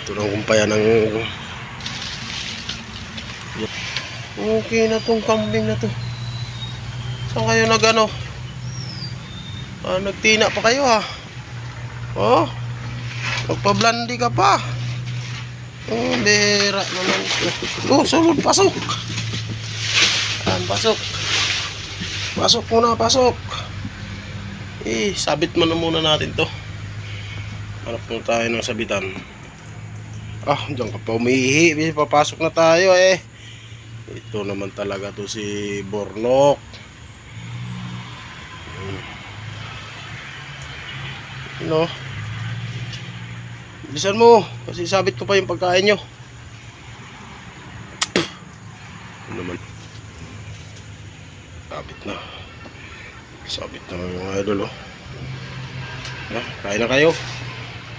Ito lang kumpaya ng... Okay na tong kambing na to. Saan kayo nag-ano? Nagtina pa kayo ha. Oh, magpa-blandi ka pa. Oh, bera naman. Oh, sulod, pasok. Pasok. Pasok muna, pasok. Sabit mo na muna natin to. Hanap na tayo ng sabitan. Diyan ka pa umihi. Papasok na tayo eh. Ito naman talaga to si Bornok. Ano? Bilisan mo. Kasi sabit ko pa yung pagkain nyo. Ano naman? Sabit na. Sabit na mga idol oh. Kain na kayo.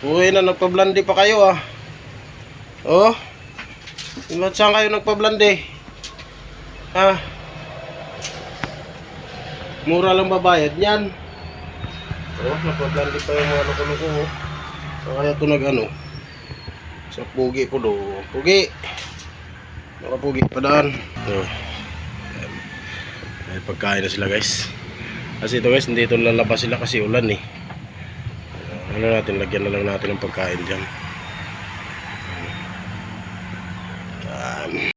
Uy na, nagpa-blandi pa kayo ah. Oh. Saan kayo nagpa-blandi? Mura lang babayad niyan. Oh, nagpa-blandi pa yung mga loko-loko oh. Kaya ito nag-ano. Sa pugi po do. Pugi. Nakapugi pa daan. May pagkain na sila guys. Kasi ito guys, hindi ito lalabas sila kasi ulan eh. Ano natin, lagyan na lang natin ng pagkain dyan.